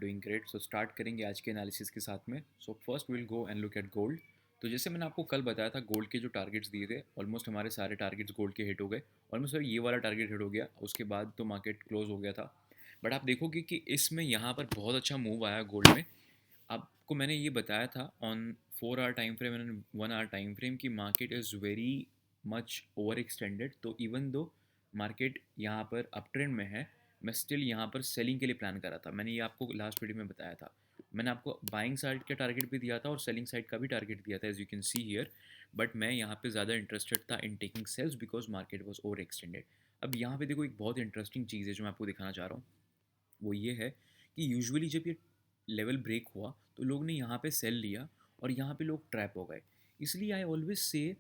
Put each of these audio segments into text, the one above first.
Doing great. So start करेंगे आज के एनालिसिस के साथ में। So first will go and look at gold. तो जैसे मैंने आपको कल बताया था, गोल्ड के जो टारगेट्स दिए थे, ऑलमोस्ट हमारे सारे टारगेट्स गोल्ड के हिट हो गए। ऑलमोस्ट ये वाला टारगेट हिट हो गया, उसके बाद तो मार्केट क्लोज हो गया था। बट आप देखोगे कि इसमें यहाँ पर बहुत अच्छा मूव आया गोल्ड में। आपको मैंने ये बताया था on 4 hour time frame and 1 hour time frame की market is very much over extended. तो इवन दो मार्केट यहाँ पर अप ट्रेंड में है, मैं स्टिल यहाँ पर सेलिंग के लिए प्लान कर रहा था। मैंने ये आपको लास्ट वीडियो में बताया था। मैंने आपको बाइंग साइड का टारगेट भी दिया था और सेलिंग साइड का भी टारगेट दिया था, as you can see here. But मैं यहाँ पे ज़्यादा इंटरेस्टेड था in taking sales because market was over extended. अब यहाँ पे देखो, एक बहुत इंटरेस्टिंग चीज़ है जो मैं आपको दिखाना चाह रहा हूँ। वो ये है कि यूजुअली जब ये लेवल ब्रेक हुआ तो लोग ने यहाँ पे सेल लिया और यहाँ पे लोग ट्रैप हो गए। इसलिए आई ऑलवेज से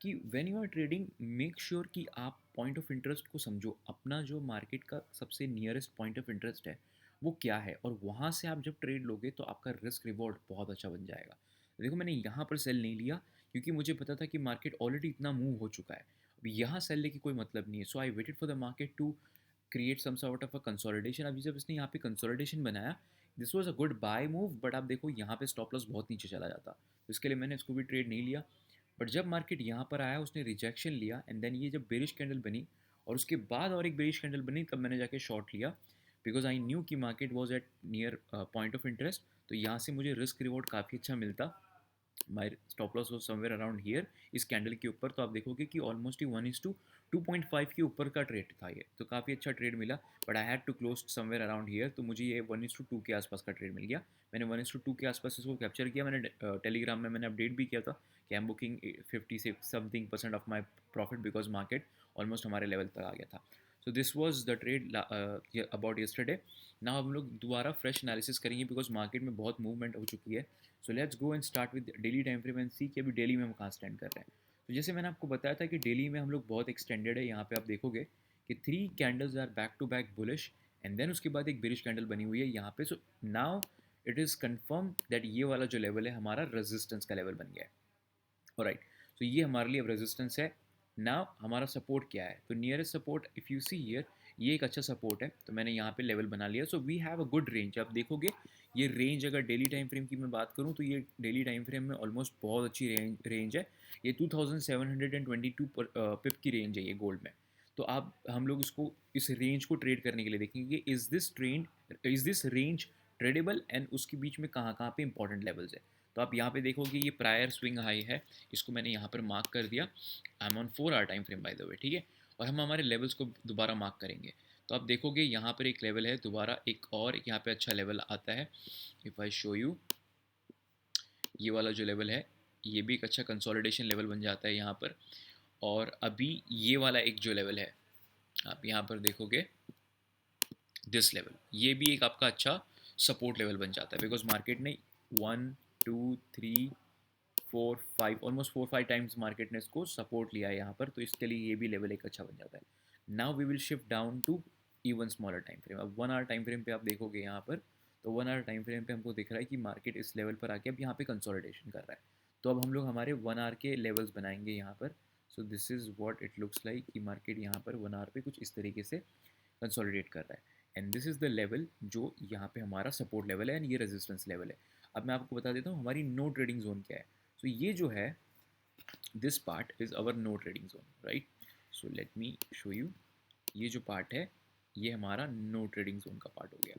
कि when you are trading, make sure कि आप पॉइंट ऑफ इंटरेस्ट को समझो। अपना जो मार्केट का सबसे नियरेस्ट पॉइंट ऑफ इंटरेस्ट है वो क्या है, और वहाँ से आप जब ट्रेड लोगे तो आपका रिस्क रिवॉर्ड बहुत अच्छा बन जाएगा। देखो, मैंने यहाँ पर सेल नहीं लिया क्योंकि मुझे पता था कि मार्केट ऑलरेडी इतना मूव हो चुका है। अब यहाँ सेल लेके कोई मतलब नहीं है। So I waited for the market to create some sort of a consolidation. अभी जब इसने यहाँ पे कंसोलिडेशन बनाया, this was a good buy move. But आप देखो, यहाँ पे स्टॉप लॉस बहुत नीचे चला जाता, तो इसके लिए मैंने इसको भी ट्रेड नहीं लिया। बट जब मार्केट यहाँ पर आया, उसने रिजेक्शन लिया एंड देन ये जब बेरिश कैंडल बनी और उसके बाद और एक बेरिश कैंडल बनी, तब मैंने जाके शॉर्ट लिया बिकॉज आई न्यू कि market was at near point of interest. तो यहाँ से मुझे रिस्क रिवॉर्ड काफ़ी अच्छा मिलता। माई stop loss was somewhere around here, इस कैंडल के ऊपर। तो आप देखोगे कि ऑलमोस्ट ही 1:2.5 के ऊपर का ट्रेड था ये, तो काफ़ी अच्छा ट्रेड मिला। But I had to close somewhere around here, तो मुझे ये 1:2 के आसपास का ट्रेड मिल गया। मैंने 1:2 के आसपास इसको कैप्चर किया। मैंने टेलीग्राम में मैंने अपडेट भी किया था कि आई एम बुकिंग 50 से something% of my profit because market almost हमारे लेवल तक आ गया था। So this was the trade about yesterday. ना हम लोग दोबारा फ्रेश एनालिसिस करेंगे बिकॉज मार्केट में बहुत मूवमेंट हो चुकी है। So let's go and start with daily time frame and see कि अभी डेली में हम कहाँ स्टैंड कर रहे हैं। तो जैसे मैंने आपको बताया था कि डेली में हम लोग बहुत एक्सटेंडेड है। यहाँ पे आप देखोगे कि 3 candles are back to back bullish and then उसके बाद एक बेरिश कैंडल बनी हुई है यहाँ पे। So now it is confirm that ये वाला जो लेवल है हमारा रेजिस्टेंस का लेवल बन गया है। ऑलराइट, तो ये हमारे लिए अब रेजिस्टेंस है। नाउ हमारा सपोर्ट क्या है? तो nearest support if you see here, ये एक अच्छा सपोर्ट है, तो मैंने यहाँ पे लेवल बना लिया। So we have a good range. आप देखोगे ये रेंज, अगर डेली टाइम फ्रेम की मैं बात करूँ तो ये डेली टाइम फ्रेम में ऑलमोस्ट बहुत अच्छी रेंज है। ये 2722 पिप की रेंज है ये गोल्ड में। तो आप हम लोग इसको, इस रेंज को ट्रेड करने के लिए देखेंगे, is this range tradable, and उसके बीच में कहाँ कहाँ पे इंपॉर्टेंट लेवल्स है। तो आप यहाँ पे देखोगे ये प्रायर स्विंग हाई है, इसको मैंने यहाँ पर मार्क कर दिया। I am on 4 hour time frame by the way, ठीक है। और हम हमारे लेवल्स को दोबारा मार्क करेंगे। तो आप देखोगे यहाँ पर एक लेवल है, दोबारा एक और यहाँ पे अच्छा लेवल आता है। इफ़ आई शो यू, ये वाला जो लेवल है, ये भी एक अच्छा कंसोलिडेशन लेवल बन जाता है यहाँ पर। और अभी ये वाला एक जो लेवल है, आप यहाँ पर देखोगे दिस लेवल, ये भी एक आपका अच्छा सपोर्ट लेवल बन जाता है बिकॉज मार्केट ने 1 2 3 4 5 ऑलमोस्ट 4 5 टाइम्स मार्केट ने इसको सपोर्ट लिया है यहाँ पर। तो इसके लिए ये भी लेवल एक अच्छा बन जाता है। Now we will shift down to even smaller time frame. अब 1 आवर टाइम फ्रेम पे आप देखोगे यहाँ पर, तो 1 आवर टाइम फ्रेम पे हमको दिख रहा है कि मार्केट इस लेवल पर आके अब यहाँ पे कंसोलिडेशन कर रहा है। तो अब हम लोग हमारे 1 आवर के लेवल्स बनाएंगे यहाँ पर। So this is what it looks like कि मार्केट यहाँ पर 1 आवर पे कुछ इस तरीके से कंसोलिडेट कर रहा है। And this is the level जो यहाँ पे हमारा सपोर्ट लेवल है एंड ये रेजिस्टेंस लेवल है। अब मैं आपको बता देता हूँ हमारी नो ट्रेडिंग जोन क्या है। सो ये जो है, this part is our no trading zone, right. So let me show you, ये जो पार्ट है ये हमारा नो ट्रेडिंग जोन का पार्ट हो गया।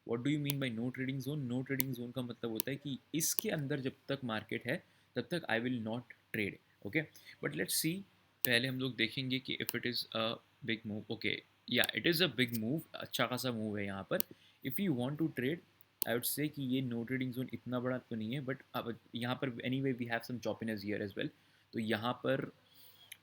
What do you mean by no trading zone? No trading zone का मतलब होता है कि इसके अंदर जब तक मार्केट है तब तक I will not trade, okay. But let's see, पहले हम लोग देखेंगे कि if it is a big move, okay, या it is a big move, अच्छा खासा मूव है यहाँ पर। If you want to trade, I would say कि ये नो ट्रेडिंग जोन इतना बड़ा तो नहीं है, बट अब यहाँ पर any way we have some choppiness here as well. तो यहाँ पर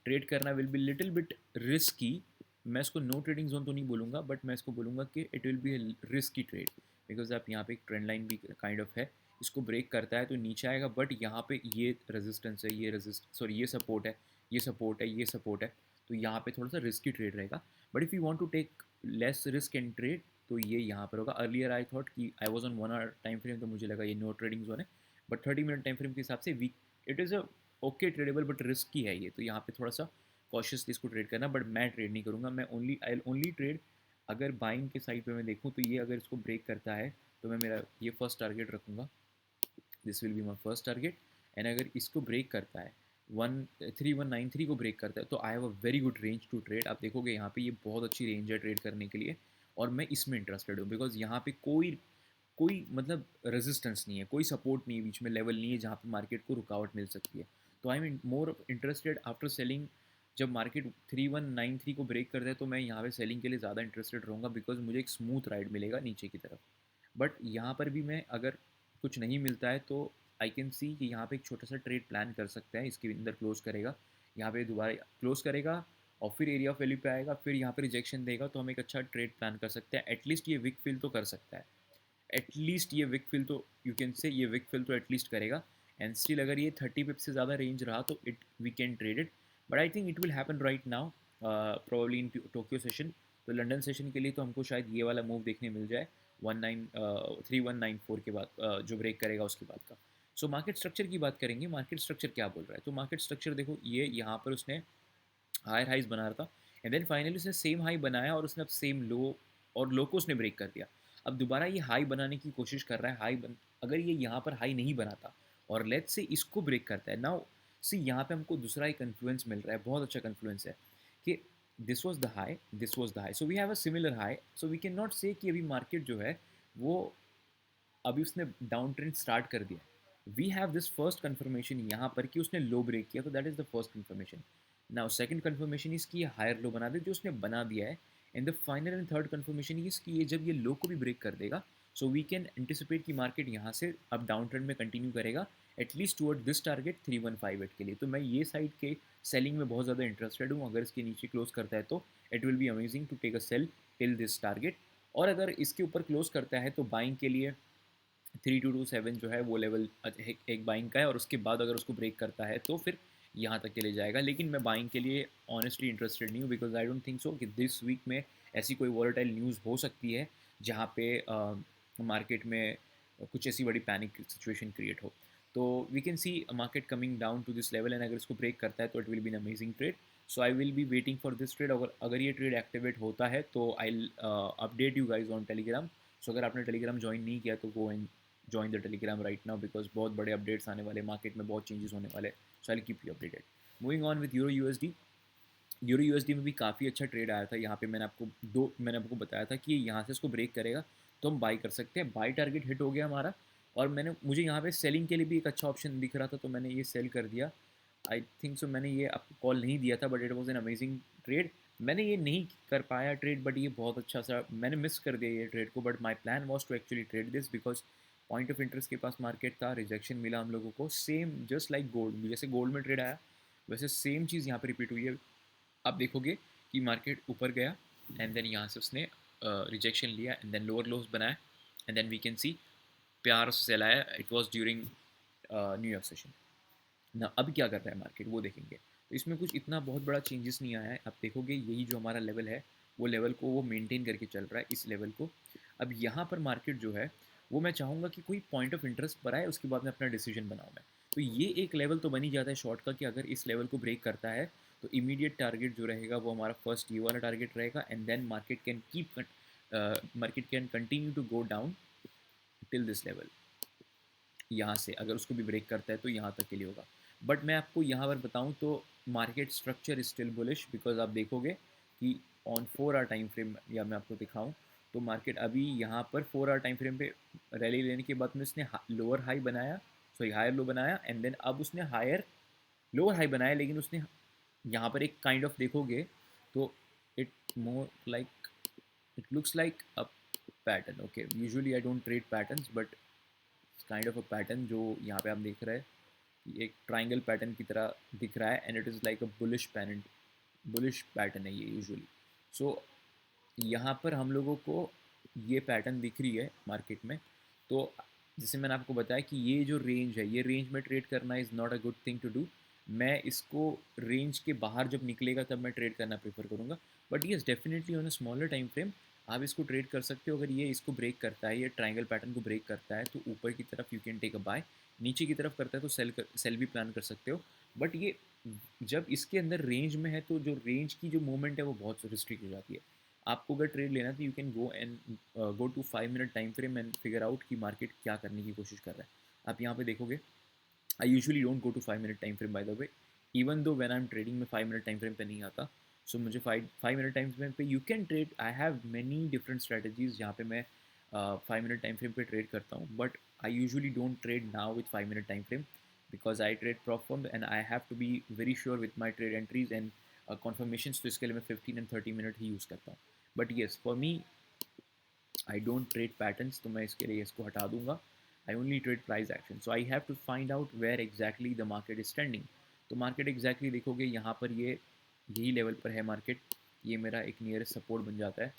ट्रेड करना will be little bit risky. मैं इसको नो ट्रेडिंग जोन तो नहीं बोलूँगा, बट मैं इसको बोलूँगा कि it will B risky trade because आप यहाँ पे एक ट्रेंड लाइन भी काइंड ऑफ है, इसको ब्रेक करता है तो नीचे आएगा। बट यहाँ पे ये रेजिस्टेंस है, ये सपोर्ट है, ये सपोर्ट है, ये सपोर्ट है। तो यहाँ पे थोड़ा सा रिस्की ट्रेड रहेगा। But if you want to take less risk and trade, तो ये यहाँ पर होगा। अर्लियर आई थॉट कि I was on 1 hour time frame, तो मुझे लगा ये नो ट्रेडिंग जोन है। बट 30 मिनट टाइम फ्रेम के हिसाब से weak, it is a okay tradable, but risky है ये। तो यहाँ पे थोड़ा सा कॉशियसली इसको ट्रेड करना। बट मैं ट्रेड नहीं करूँगा, मैं ओनली आई ओनली ट्रेड अगर बाइंग के साइड पे मैं देखूँ तो ये अगर इसको ब्रेक करता है तो मैं मेरा ये फर्स्ट टारगेट रखूँगा, this will be my first target. And अगर इसको ब्रेक करता है 13193 को ब्रेक करता है तो I have a very good range to trade. आप देखोगे यहाँ पे ये बहुत अच्छी रेंज है ट्रेड करने के लिए, और मैं इसमें इंटरेस्टेड हूँ बिकॉज यहाँ पे कोई कोई मतलब रेजिस्टेंस नहीं है, कोई सपोर्ट नहीं है, बीच में लेवल नहीं है जहाँ पे मार्केट को रुकावट मिल सकती है। तो I am more interested after selling. जब मार्केट 3193 को ब्रेक करता है तो मैं यहाँ पे सेलिंग के लिए ज़्यादा इंटरेस्टेड रहूँगा बिकॉज मुझे एक स्मूथ राइड मिलेगा नीचे की तरफ। बट यहाँ पर भी मैं अगर कुछ नहीं मिलता है तो आई कैन सी कि यहाँ पे एक छोटा सा ट्रेड प्लान कर सकते हैं, इसके अंदर क्लोज करेगा, यहाँ पे दोबारा क्लोज करेगा और फिर एरिया ऑफ वैल्यू पे आएगा, फिर यहाँ पे रिजेक्शन देगा, तो हम एक अच्छा ट्रेड प्लान कर सकते हैं। एटलीस्ट ये विक फिल तो कर सकता है, एटलीस्ट ये विक फिल तो यू कैन से ये विक फिल तो एटलीस्ट करेगा। एंड स्टिल अगर ये 30 पिप से ज़्यादा रेंज रहा तो it we can trade it, but I think it will happen right now probably in Tokyo session. तो लंदन सेशन के लिए तो हमको शायद ये वाला मूव देखने मिल जाए 3194 के बाद, जो ब्रेक करेगा उसके बाद का। सो मार्केट स्ट्रक्चर की बात करेंगे, मार्केट स्ट्रक्चर क्या बोल रहा है। तो मार्केट स्ट्रक्चर देखो, ये यहाँ पर उसने हायर हाइज बना रहा था एंड देन फाइनली उसने सेम हाई बनाया और उसने अब सेम लो और लो को उसने ब्रेक कर दिया। अब दोबारा ये हाई बनाने की कोशिश कर रहा है, अगर ये यहाँ पर हाई नहीं बनाता और लेट्स से इसको ब्रेक करता है, नाउ सी यहाँ पे हमको दूसरा एक कन्फ्लुएंस मिल रहा है, बहुत अच्छा कन्फ्लुएंस है कि this was the high, this was the high, so we have a similar high, so we can not say कि अभी मार्केट जो है वो अभी उसने डाउन ट्रेंड स्टार्ट कर दिया। We have this first confirmation यहाँ पर कि उसने लो ब्रेक किया, तो that is the first confirmation. Now second confirmation इसकी हायर लो बना दे जो उसने बना दिया है, and the final and third confirmation is कि ये जब ये लो को भी ब्रेक कर देगा, सो वी कैन एंटिसिपेट कि मार्केट यहाँ से अब डाउन ट्रेंड में कंटिन्यू करेगा एटलीस्ट टुवर्ड दिस टारगेट 3158 के लिए। तो मैं ये साइड के सेलिंग में बहुत ज़्यादा इंटरेस्टेड हूँ। अगर इसके नीचे क्लोज करता है तो it will be amazing to take a sell till this target, और अगर इसके ऊपर क्लोज करता है तो बाइंग के लिए 3227 जो है वो लेवल एक बाइंग का है, और उसके बाद अगर उसको ब्रेक करता है तो फिर यहाँ तक के लिए जाएगा। लेकिन मैं बाइंग के लिए ऑनेस्टली इंटरेस्टेड नहीं हूँ because I don't think so कि दिस वीक में ऐसी कोई वॉलेटाइल न्यूज़ हो सकती है जहाँ पे मार्केट में कुछ ऐसी बड़ी पैनिक सिचुएशन क्रिएट हो। तो we can see market coming down to this level, and अगर इसको ब्रेक करता है तो it will be an amazing trade. So I will be waiting for this trade. अगर ये ट्रेड एक्टिवेट होता है तो I update you guys on Telegram. So अगर आपने टेलीग्राम ज्वाइन नहीं किया तो go and join the Telegram right now because बहुत बड़े अपडेट्स आने वाले, मार्केट में बहुत चेंजेस होने वाले, so I keep you updated. Moving on with euro USD. Euro USD में भी काफ़ी अच्छा ट्रेड आया था। यहाँ पे मैंने आपको बताया था कि यहाँ से इसको ब्रेक करेगा तो हम बाई कर सकते हैं। बाई टारगेट हिट हो गया हमारा, और मुझे यहाँ पे सेलिंग के लिए भी एक अच्छा ऑप्शन दिख रहा था तो मैंने ये सेल कर दिया। आई थिंक सो मैंने ये आपको कॉल नहीं दिया था, but it was an amazing trade. मैंने ये नहीं कर पाया ट्रेड, बट ये बहुत अच्छा सा मैंने मिस कर दिया ये ट्रेड को, but my plan was to actually trade this because point of interest के पास मार्केट था, रिजेक्शन मिला हम लोगों को, सेम जस्ट लाइक गोल्ड, जैसे गोल्ड में ट्रेड आया वैसे सेम चीज़ यहाँ पर रिपीट हुई है। आप देखोगे कि मार्केट ऊपर गया एंड देन यहाँ से उसने रिजेक्शन लिया एंड देन लोअर लोस बनाया, and then we can see प्यार से सेल आया। It was during New York session ना। अब क्या कर रहा है मार्केट वो देखेंगे। तो इसमें कुछ इतना बहुत बड़ा चेंजेस नहीं आया है। आप देखोगे यही जो हमारा लेवल है वो लेवल को वो मेंटेन करके चल रहा है, इस लेवल को। अब यहाँ पर मार्केट जो है वो मैं चाहूँगा कि कोई पॉइंट ऑफ इंटरेस्ट पर आए, उसके बाद में अपना डिसीजन बनाऊँ मैं। तो ये एक लेवल तो बन ही जाता है शॉर्ट का कि अगर इस लेवल को ब्रेक करता है तो इमीडिएट टारगेट जो रहेगा वो हमारा फर्स्ट ये वाला टारगेट रहेगा, and then market can continue to go down till this level. यहाँ से अगर उसको भी ब्रेक करता है तो यहाँ तक के लिए होगा। बट मैं आपको यहाँ पर बताऊँ तो market structure is still bullish because आप देखोगे कि ऑन 4 आवर टाइम फ्रेम, या मैं आपको दिखाऊँ तो मार्केट अभी यहाँ पर 4 आवर टाइम फ्रेम पे रैली लेने के बाद में उसने लोअर हाई बनाया, सॉरी हायर लो बनाया, एंड देन अब उसने हायर लोअर हाई बनाया, लेकिन उसने यहाँ पर एक काइंड ऑफ देखोगे तो it more like it looks like a pattern. Okay, usually I don't trade patterns but kind of a pattern जो यहाँ पे आप देख रहे हैं कि एक ट्राइंगल पैटर्न की तरह दिख रहा है, and it is like a bullish pattern है ये यूजुअली। सो यहाँ पर हम लोगों को ये पैटर्न दिख रही है मार्केट में। तो जैसे मैंने आपको बताया कि ये जो रेंज है, ये रेंज में ट्रेड करना is not a good thing to do. मैं इसको रेंज के बाहर जब निकलेगा तब मैं ट्रेड करना प्रेफर करूँगा। But yes, definitely on a smaller time frame आप इसको ट्रेड कर सकते हो। अगर ये इसको ब्रेक करता है, ये ट्राइंगल पैटर्न को ब्रेक करता है तो ऊपर की तरफ you can take a buy, नीचे की तरफ करता है तो सेल भी प्लान कर सकते हो। बट ये जब इसके अंदर रेंज में है तो जो रेंज की जो मूवमेंट है वो बहुत रिस्ट्रिक्ट हो जाती है। आपको अगर ट्रेड लेना है तो you can go and go to 5 minute time frame and figure out कि मार्केट क्या करने की कोशिश कर रहा है। आप यहाँ पे देखोगे, I usually don't go to 5 minute time frame by the way, even though when I am trading में 5 मिनट टाइम फ्रेम पे नहीं आता। सो मुझे 5 मिनट टाइम फ्रेम पे you can trade, I have many different strategies जहाँ पे मैं 5 minute time frame पे ट्रेड करता हूँ, but I usually don't trade now with 5 minute time frame because I trade prop firm and I have to be very sure with my trade entries and confirmations, तो इसके लिए मैं 15 and 30 minute he use करता हूँ। But yes for me I don't trade patterns, तो मैं इसके लिए इसको हटा दूंगा। I only trade price action, so I have to find out where exactly the market is trending. तो मार्केट एग्जैक्टली देखोगे यहाँ पर ये यही लेवल पर है मार्केट, ये मेरा एक नियरेस्ट सपोर्ट बन जाता है,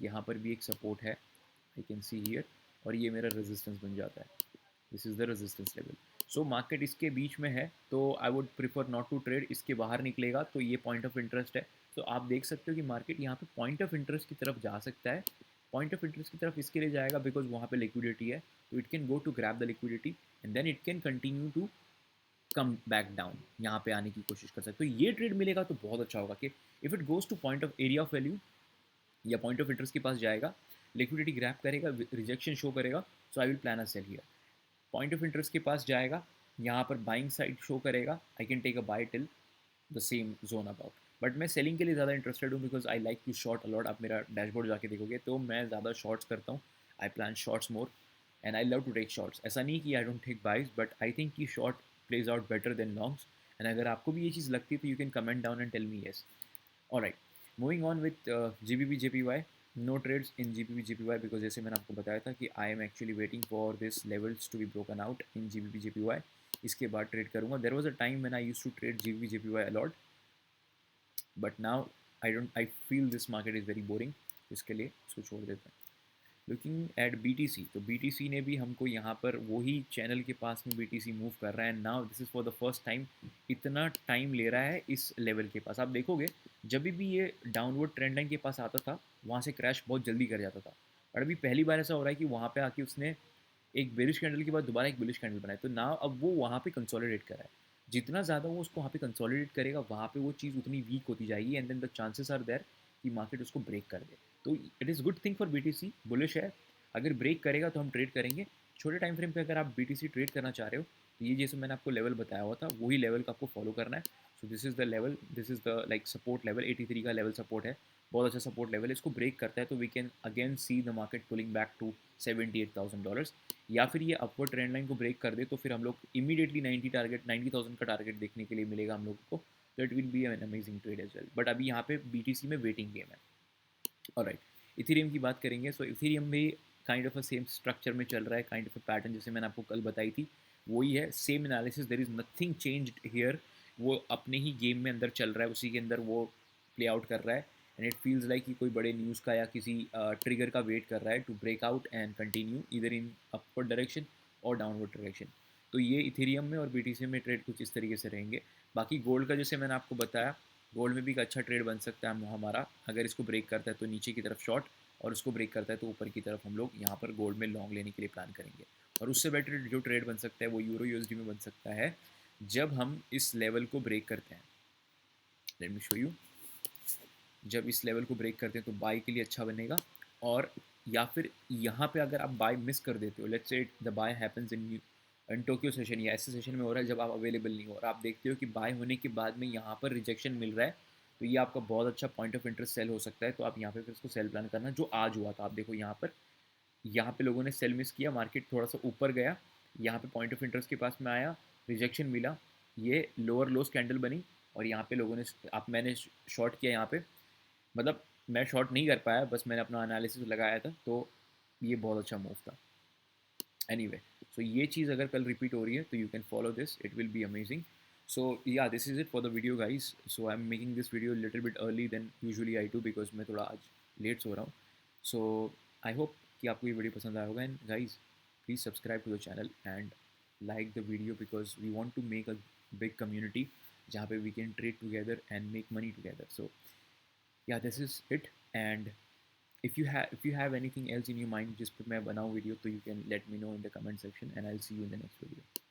यहाँ पर भी एक सपोर्ट है आई कैन सी हियर, और ये मेरा रेजिस्टेंस बन जाता है, this is the resistance level. So market इसके बीच में है तो I would prefer not to trade, इसके बाहर निकलेगा तो ये पॉइंट ऑफ इंटरेस्ट है। तो आप देख सकते हो कि मार्केट यहाँ पे पॉइंट ऑफ इंटरेस्ट की तरफ जा सकता है, पॉइंट ऑफ इंटरेस्ट की तरफ इसके लिए जाएगा बिकॉज वहाँ पे लिक्विडिटी है, तो it can go to grab the liquidity and then it can continue to come back down, यहाँ पे आने की कोशिश कर सकते हो। तो ये ट्रेड मिलेगा तो बहुत अच्छा होगा कि if it goes to point of area of value या पॉइंट ऑफ इंटरेस्ट के पास जाएगा, लिक्विडिटी ग्रैब करेगा, रिजेक्शन शो करेगा, so I will plan a sell here. Point of interest के पास जाएगा, यहाँ पर बाइंग साइड शो करेगा, I can take a buy till the same zone about. But मैं सेलिंग के लिए ज़्यादा इंटरेस्टेड हूँ because I like to short a lot. आप मेरा डैशबोर्ड जाके देखोगे तो मैं ज़्यादा शॉर्ट्स करता हूँ, I plan shorts more and I love to take shorts. ऐसा नहीं कि I don't take buys, but I think कि short plays out better than longs. And अगर आपको भी ये चीज़ लगती है तो you can comment down and tell me yes. Alright, moving on with GBP JPY, no trades in GBP JPY because जैसे मैंने आपको बताया था कि I am actually waiting for this levels to be broken out in GBP JPY, इसके बाद trade करूँगा। There was a time when I used to trade GBP JPY a lot, but now I feel this market is very boring, इसके लिए इसको छोड़ देते हैं। Looking at BTC, तो BTC ने भी हमको यहाँ पर वही चैनल के पास में BTC मूव कर रहा है, now this is for the first time इतना टाइम ले रहा है इस लेवल के पास। आप देखोगे जब भी ये डाउनवर्ड ट्रेंड लाइन के पास आता था वहाँ से क्रैश बहुत जल्दी कर जाता था, और अभी पहली बार ऐसा हो रहा है कि वहाँ पे आके उसने एक बेरिश कैंडल के बाद दोबारा एक बुलिश कैंडल बनाया, तो ना अब वो वहाँ पे कंसोलिडेट कर रहा है। जितना ज़्यादा वो उसको वहाँ पे कंसोलिडेट करेगा वहाँ पे वो चीज़ उतनी वीक होती जाएगी and then the chances are there कि मार्केट उसको ब्रेक कर दे। तो it is good thing for BTC, bullish है, अगर ब्रेक करेगा तो हम ट्रेड करेंगे। छोटे टाइम फ्रेम पे अगर आप BTC ट्रेड करना चाह रहे हो तो ये जैसे मैंने आपको लेवल बताया हुआ था वही लेवल का आपको फॉलो करना है। So this is the level, this is the like support level, 83 का लेवल सपोर्ट है, बहुत अच्छा सपोर्ट लेवल है। इसको ब्रेक करता है तो we can again see the market pulling back to $78,000, या फिर ये अपवर्ड ट्रेंड लाइन को ब्रेक कर दे तो फिर हम लोग इमीडिएटली 90,000 का टारगेट देखने के लिए मिलेगा हम लोग को, तो it will be an amazing trade as well. But अभी यहाँ पे BTC में वेटिंग गेम है। ऑलराइट, इथेरियम की बात करेंगे। सो इथेरियम भी kind of a same structure में चल रहा है, काइंड ऑफ अ पैटर्न जैसे मैंने आपको कल बताई थी वही है, same analysis, there is nothing changed here, वो अपने ही गेम में अंदर चल रहा है, उसी के अंदर वो प्ले आउट कर रहा है एंड इट फील्स लाइक कि कोई बड़े न्यूज़ का या किसी ट्रिगर का वेट कर रहा है to break out and continue इधर इन अपवर्ड डायरेक्शन और डाउनवर्ड डायरेक्शन। तो ये इथेरियम में और BTC में ट्रेड कुछ इस तरीके से रहेंगे। बाकी गोल्ड का जैसे मैंने आपको बताया, गोल्ड में भी एक अच्छा ट्रेड बन सकता है हमारा, अगर इसको ब्रेक करता है तो नीचे की तरफ शॉर्ट, और उसको ब्रेक करता है तो ऊपर की तरफ हम लोग यहाँ पर गोल्ड में लॉन्ग लेने के लिए प्लान करेंगे। और उससे बेटर जो ट्रेड बन सकता है वो यूरो USD में बन सकता है जब हम इस लेवल को ब्रेक करते हैं। लेट मी शो यू, जब इस लेवल को ब्रेक करते हैं तो बाय के लिए अच्छा बनेगा, और या फिर यहाँ पे अगर आप बाय मिस कर देते हो, let's say the buy happens in Tokyo session या ऐसे सेशन में हो रहा है जब आप अवेलेबल नहीं हो और आप देखते हो कि बाय होने के बाद में यहाँ पर रिजेक्शन मिल रहा है, तो ये आपका बहुत अच्छा पॉइंट ऑफ इंटरेस्ट सेल हो सकता है। तो आप यहाँ पे फिर उसको सेल प्लान करना, जो आज हुआ था। आप देखो यहाँ पे लोगों ने सेल मिस किया, मार्केट थोड़ा सा ऊपर गया, यहाँ पे पॉइंट ऑफ इंटरेस्ट के पास में आया, रिजेक्शन मिला, ये लोअर लोस कैंडल बनी, और यहाँ पे लोगों ने आप मैंने शॉर्ट किया यहाँ पे, मतलब मैं शॉर्ट नहीं कर पाया, बस मैंने अपना एनालिसिस लगाया था, तो ये बहुत अच्छा मूव था। एनीवे, सो ये चीज़ अगर कल रिपीट हो रही है तो you can follow this, it will be amazing. So yeah this is it for the video guys. So I am making this video little bit early than usually I do because मैं थोड़ा आज late सो रहा हूँ। सो I hope कि आपको ये video पसंद आया होगा, and guys please subscribe to the channel and like the video because we want to make a big community जहाँ पे we can trade together and make money together. So yeah, this is it. And if you have anything else in your mind just put my banao video, so you can let me know in the comment section and I'll see you in the next video.